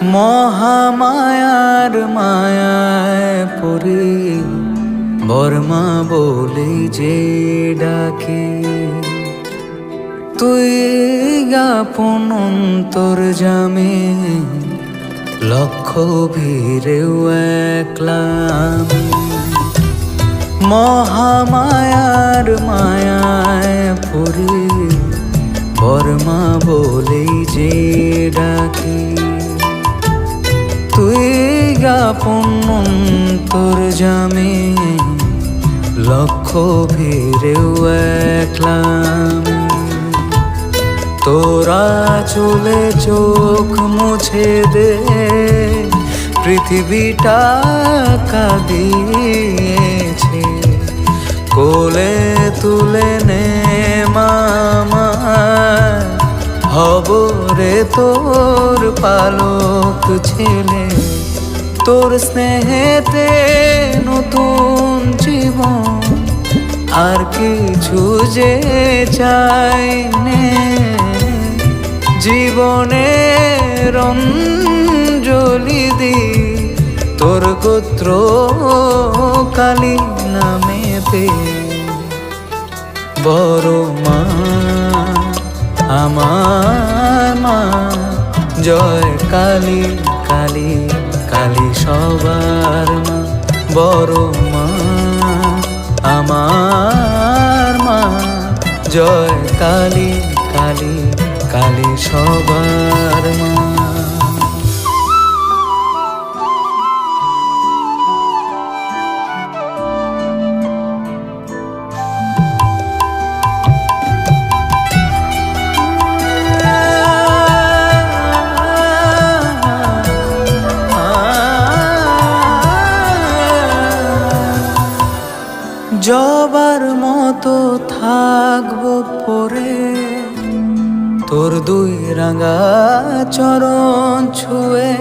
মহামায়ার মায়ায় পড়ি বর্মা বলে যে ডাকে, তুই আপন অন্তর্যামে লক্ষ ভিড়েও একলা আমি। মহামায়ার মায়ায় পড়ি বর্মা বলে যে ডাকে, তুই আপন অন্তর্যামে লক্ষ ভিড়েও একলা আমি। তোরা চলে চোখ মুছে দে, পৃথিবীটা কাঁদিয়েছে, কোলে তুলে নে মামা, হব রে তোর পালক ছেলে। তোর স্নেহেতে নতুন জীবন, আর কিছু যে চাই নে, জীবনের অঞ্জলি দি তোর গোত্র কালী নামেতে। বড় মা আমার মা, জয় কালী কালী কালী সবার মা। বড় মা আমার মা, জয় কালী কালী কালী সবার মা। জবার মতো থাকবো পরে তোর দুই রাঙা চরণ ছুঁয়ে।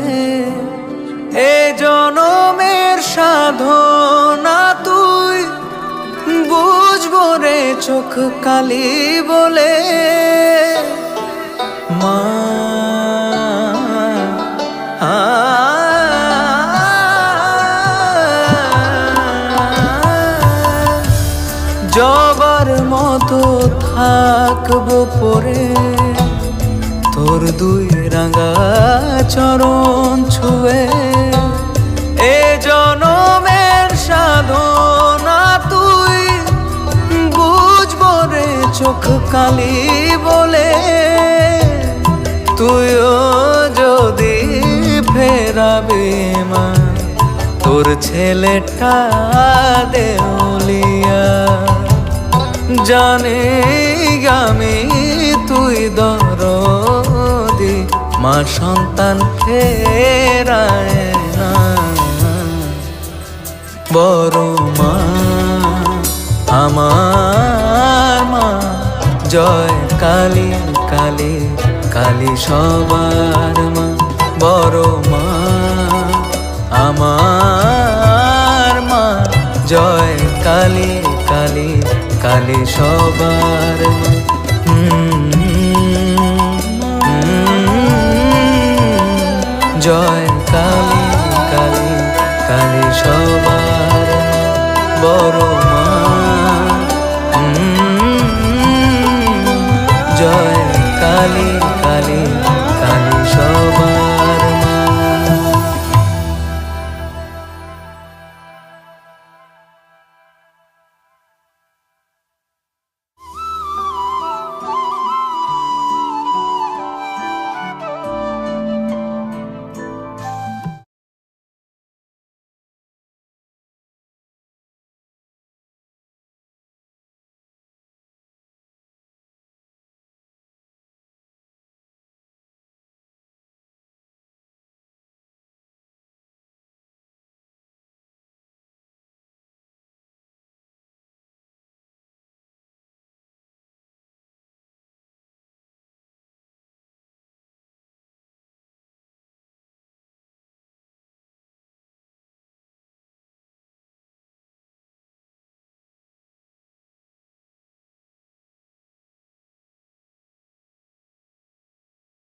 এ জনমের সাধনা তুই বুঝবো রে চোখ কালি বলে। মা জবার মতো থাকবো পরে তোর দুই রাঙা চরণ ছুঁয়ে। এ জনমের সাধনা তুই বুঝবো রে চোখ কালি বলে। তুইও যদি ফেরাবে মা, তোর ছেলেটা দেউলিয়া, জানে আমি তুই দরদি মা, সন্তান ফেরায় না। বড় মা আমার মা, জয় কালী কালী কালী সবার মা। বড় মা আমার মা, জয় কালী কালী কালী সবার মা। জয় কালী কালী কালী সবার মা। বড় মা জয় কালী কালী কালী সবার।